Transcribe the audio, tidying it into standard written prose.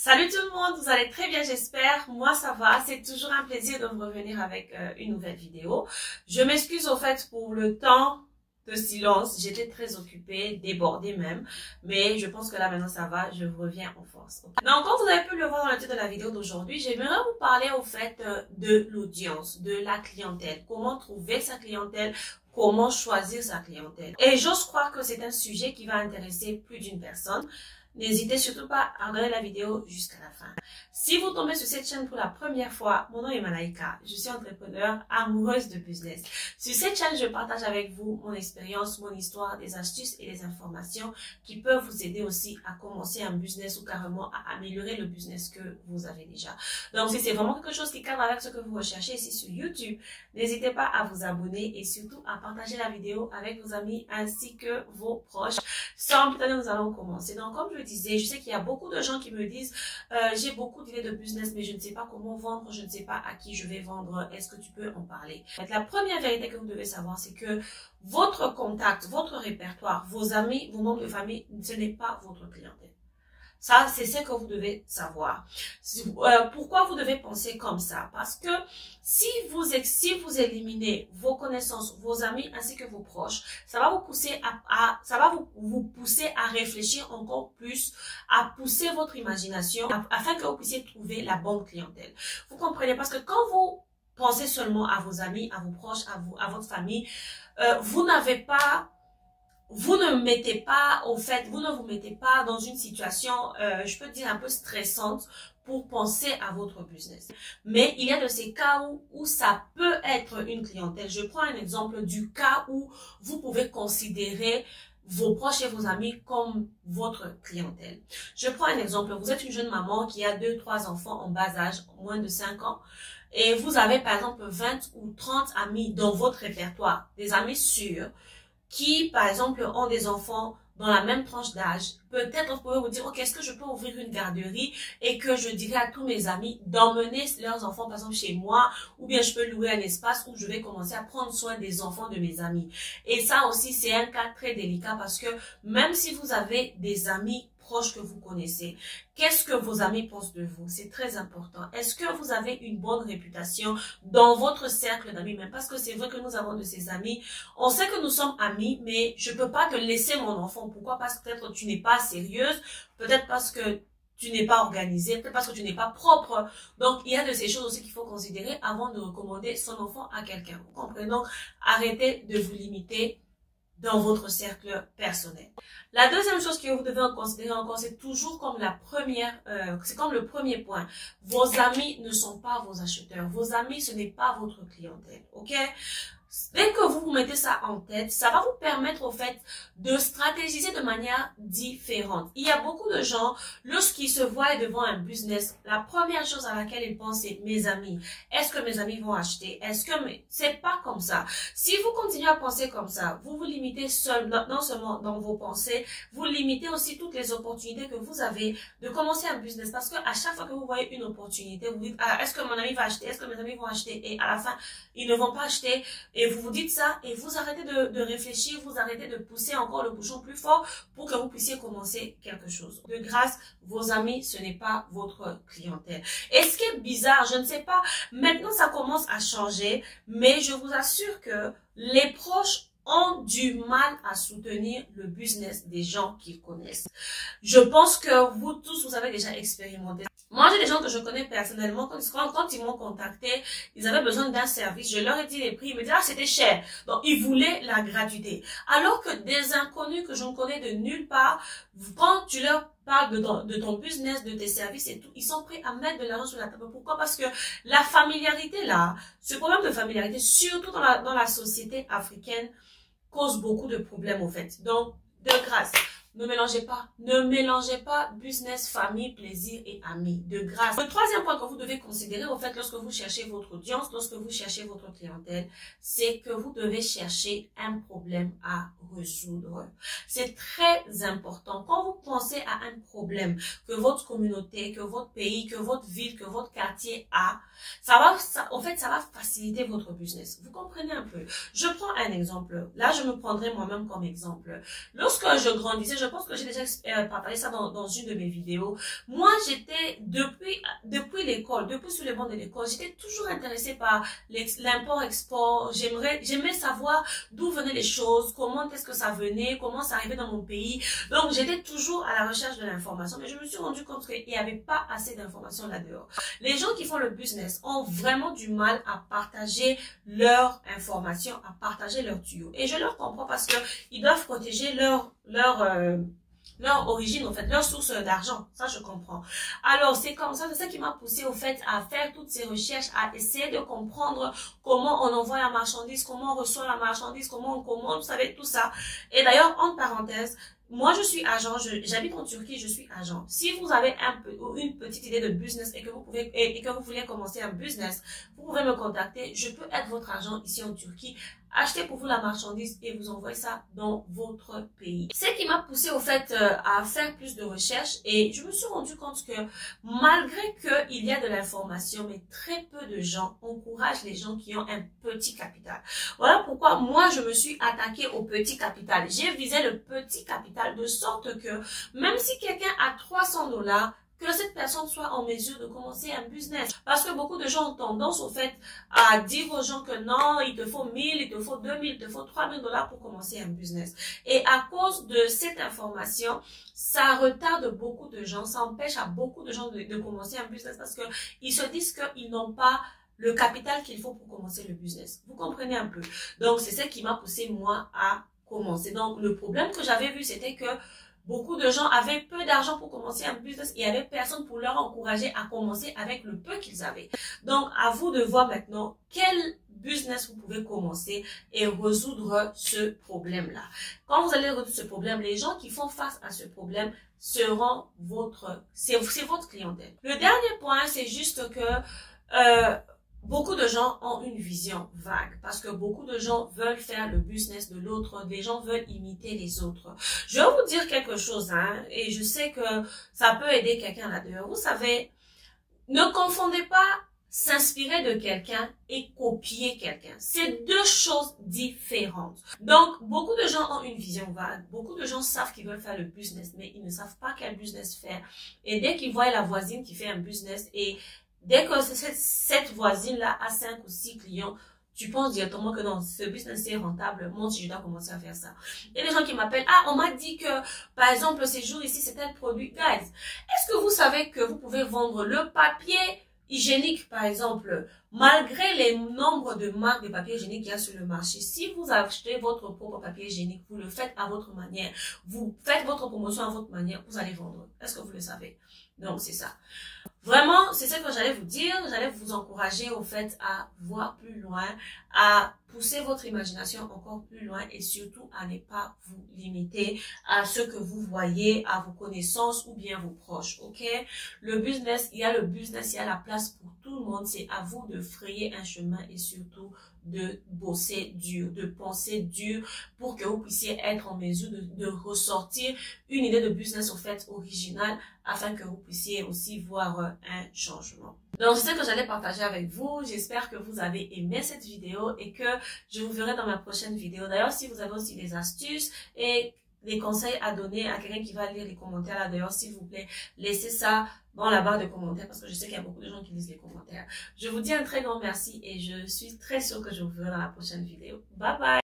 Salut tout le monde, vous allez très bien j'espère, moi ça va, c'est toujours un plaisir de vous revenir avec une nouvelle vidéo. Je m'excuse au fait pour le temps de silence, j'étais très occupée, débordée même, mais je pense que là maintenant ça va, je reviens en force. Okay. Donc comme vous avez pu le voir dans le titre de la vidéo d'aujourd'hui, j'aimerais vous parler au fait de l'audience, de la clientèle, comment trouver sa clientèle, comment choisir sa clientèle. Et j'ose croire que c'est un sujet qui va intéresser plus d'une personne. N'hésitez surtout pas à regarder la vidéo jusqu'à la fin. Si vous tombez sur cette chaîne pour la première fois, mon nom est Malaika. Je suis entrepreneur, amoureuse de business. Sur cette chaîne, je partage avec vous mon expérience, mon histoire, des astuces et des informations qui peuvent vous aider aussi à commencer un business ou carrément à améliorer le business que vous avez déjà. Donc, si c'est vraiment quelque chose qui cadre avec ce que vous recherchez ici sur YouTube, n'hésitez pas à vous abonner et surtout à partager la vidéo avec vos amis ainsi que vos proches. Sans plus tarder, nous allons commencer. Donc, comme je le disais, je sais qu'il y a beaucoup de gens qui me disent j'ai beaucoup d'idées de business, mais je ne sais pas comment vendre, je ne sais pas à qui je vais vendre. Est-ce que tu peux en parler? La première vérité que vous devez savoir, c'est que votre contact, votre répertoire, vos amis, vos membres de famille, ce n'est pas votre clientèle. Ça, c'est ce que vous devez savoir. Pourquoi vous devez penser comme ça? Parce que si vous éliminez vos connaissances, vos amis ainsi que vos proches, ça va vous pousser vous pousser à réfléchir encore plus, à pousser votre imagination afin que vous puissiez trouver la bonne clientèle. Vous comprenez? Parce que quand vous pensez seulement à vos amis, à vos proches, à votre famille, vous ne vous mettez pas dans une situation, je peux dire un peu stressante pour penser à votre business. Mais il y a de ces cas où ça peut être une clientèle. Je prends un exemple du cas où vous pouvez considérer vos proches et vos amis comme votre clientèle. Je prends un exemple. Vous êtes une jeune maman qui a 2-3 enfants en bas âge, moins de 5 ans. Et vous avez par exemple 20 ou 30 amis dans votre répertoire, des amis sûrs, qui, par exemple, ont des enfants dans la même tranche d'âge. Peut-être vous pouvez vous dire, ok, est-ce que je peux ouvrir une garderie et que je dirais à tous mes amis d'emmener leurs enfants, par exemple, chez moi, ou bien je peux louer un espace où je vais commencer à prendre soin des enfants de mes amis. Et ça aussi, c'est un cas très délicat parce que même si vous avez des amis proches que vous connaissez, qu'est-ce que vos amis pensent de vous? C'est très important. Est-ce que vous avez une bonne réputation dans votre cercle d'amis? Même parce que c'est vrai que nous avons de ces amis. On sait que nous sommes amis, mais je peux pas te laisser mon enfant. Pourquoi? Parce que peut-être tu n'es pas sérieuse, peut-être parce que tu n'es pas organisée, peut-être parce que tu n'es pas propre. Donc, il y a de ces choses aussi qu'il faut considérer avant de recommander son enfant à quelqu'un. Vous comprenez? Donc, arrêtez de vous limiter dans votre cercle personnel. La deuxième chose que vous devez considérer encore, c'est toujours comme c'est comme le premier point. Vos amis ne sont pas vos acheteurs. Vos amis, ce n'est pas votre clientèle. Ok? Dès que vous mettez ça en tête, ça va vous permettre au fait de stratégiser de manière différente. Il y a beaucoup de gens, lorsqu'ils se voient devant un business, la première chose à laquelle ils pensent, c'est mes amis. Est-ce que mes amis vont acheter? C'est pas comme ça. Si vous continuez à penser comme ça, vous vous limitez non seulement dans vos pensées, vous limitez aussi toutes les opportunités que vous avez de commencer un business. Parce que à chaque fois que vous voyez une opportunité, vous dites, ah, est-ce que mon ami va acheter? Est-ce que mes amis vont acheter? Et à la fin, ils ne vont pas acheter. Et vous vous dites ça et vous arrêtez de réfléchir, vous arrêtez de pousser encore le bouchon plus fort pour que vous puissiez commencer quelque chose. De grâce, vos amis, ce n'est pas votre clientèle. Et ce qui est bizarre, je ne sais pas, maintenant ça commence à changer, mais je vous assure que les proches ont du mal à soutenir le business des gens qu'ils connaissent. Je pense que vous tous, vous avez déjà expérimenté. Moi, j'ai des gens que je connais personnellement, quand ils m'ont contacté, ils avaient besoin d'un service, je leur ai dit les prix, ils me disaient, ah, c'était cher. Donc, ils voulaient la gratuité. Alors que des inconnus que je ne connais de nulle part, quand tu leur parles de ton business, de tes services et tout, ils sont prêts à mettre de l'argent sur la table. Pourquoi? Parce que la familiarité là, ce problème de familiarité, surtout dans la société africaine, cause beaucoup de problèmes au fait. Donc, de grâce, ne mélangez pas business, famille, plaisir et amis, de grâce. Le troisième point que vous devez considérer au fait lorsque vous cherchez votre audience, lorsque vous cherchez votre clientèle, c'est que vous devez chercher un problème à résoudre. C'est très important. Quand vous pensez à un problème que votre communauté, que votre pays, que votre ville, que votre quartier a, ça va faciliter votre business. Vous comprenez un peu? Je prends un exemple. Là, je me prendrai moi-même comme exemple. Lorsque je grandissais, je pense que j'ai déjà partagé ça dans une de mes vidéos. Moi, j'étais depuis l'école, depuis sur les bancs de l'école, j'étais toujours intéressée par l'import-export. J'aimais savoir d'où venaient les choses, comment est-ce que ça venait, comment ça arrivait dans mon pays. Donc, j'étais toujours à la recherche de l'information, mais je me suis rendu compte qu'il n'y avait pas assez d'informations là-dehors. Les gens qui font le business ont vraiment du mal à partager leur information, à partager leurs tuyaux. Et je leur comprends parce que ils doivent protéger leur origine, en fait, leur source d'argent. Ça, je comprends. Alors, c'est comme ça, c'est ça qui m'a poussé, au fait, à faire toutes ces recherches, à essayer de comprendre comment on envoie la marchandise, comment on reçoit la marchandise, comment on commande, vous savez, tout ça. Et d'ailleurs, entre parenthèses, moi, je suis agent, j'habite en Turquie, je suis agent. Si vous avez une petite idée de business et que vous voulez commencer un business, vous pouvez me contacter. Je peux être votre agent ici en Turquie. Achetez pour vous la marchandise et vous envoyez ça dans votre pays. C'est ce qui m'a poussé au fait à faire plus de recherches et je me suis rendu compte que malgré qu'il y a de l'information, mais très peu de gens encouragent les gens qui ont un petit capital. Voilà pourquoi moi je me suis attaquée au petit capital. J'ai visé le petit capital de sorte que même si quelqu'un a 300 $, que cette personne soit en mesure de commencer un business. Parce que beaucoup de gens ont tendance, au fait, à dire aux gens que non, il te faut 1000, il te faut 2000, il te faut 3000 $ pour commencer un business. Et à cause de cette information, ça retarde beaucoup de gens, ça empêche à beaucoup de gens de commencer un business parce que ils se disent qu'ils n'ont pas le capital qu'il faut pour commencer le business. Vous comprenez un peu? Donc, c'est ce qui m'a poussé, moi, à commencer. Donc, le problème que j'avais vu, c'était que beaucoup de gens avaient peu d'argent pour commencer un business et il n'y avait personne pour leur encourager à commencer avec le peu qu'ils avaient. Donc, à vous de voir maintenant quel business vous pouvez commencer et résoudre ce problème-là. Quand vous allez résoudre ce problème, les gens qui font face à ce problème seront c'est votre clientèle. Le dernier point, c'est juste que beaucoup de gens ont une vision vague parce que beaucoup de gens veulent faire le business de l'autre, des gens veulent imiter les autres. Je vais vous dire quelque chose, hein, et je sais que ça peut aider quelqu'un là-dedans. Vous savez, ne confondez pas s'inspirer de quelqu'un et copier quelqu'un. C'est deux choses différentes. Donc, beaucoup de gens ont une vision vague. Beaucoup de gens savent qu'ils veulent faire le business, mais ils ne savent pas quel business faire. Et dès qu'ils voient la voisine qui fait un business et dès que cette voisine-là a 5 ou 6 clients, tu penses directement que non, ce business est rentable. Moi, si je dois commencer à faire ça. Il y a des gens qui m'appellent, ah, on m'a dit que, par exemple, ces jours ici, c'est tel produit. Guys, est-ce que vous savez que vous pouvez vendre le papier hygiénique, par exemple, malgré les nombres de marques de papier hygiénique qu'il y a sur le marché? Si vous achetez votre propre papier hygiénique, vous le faites à votre manière, vous faites votre promotion à votre manière, vous allez vendre. Est-ce que vous le savez? Donc, c'est ça. Vraiment, c'est ce que j'allais vous dire. J'allais vous encourager au fait à voir plus loin, à pousser votre imagination encore plus loin et surtout à ne pas vous limiter à ce que vous voyez, à vos connaissances ou bien vos proches, ok? Le business, il y a la place pour tout le monde. C'est à vous de frayer un chemin et surtout de bosser dur, de penser dur pour que vous puissiez être en mesure de ressortir une idée de business au fait originale afin que vous puissiez aussi voir un changement. Donc, c'est ce que j'allais partager avec vous. J'espère que vous avez aimé cette vidéo et que je vous verrai dans ma prochaine vidéo. D'ailleurs, si vous avez aussi des astuces et des conseils à donner à quelqu'un qui va lire les commentaires là, d'ailleurs, s'il vous plaît, laissez ça dans la barre de commentaires parce que je sais qu'il y a beaucoup de gens qui lisent les commentaires. Je vous dis un très grand merci et je suis très sûre que je vous verrai dans la prochaine vidéo. Bye bye!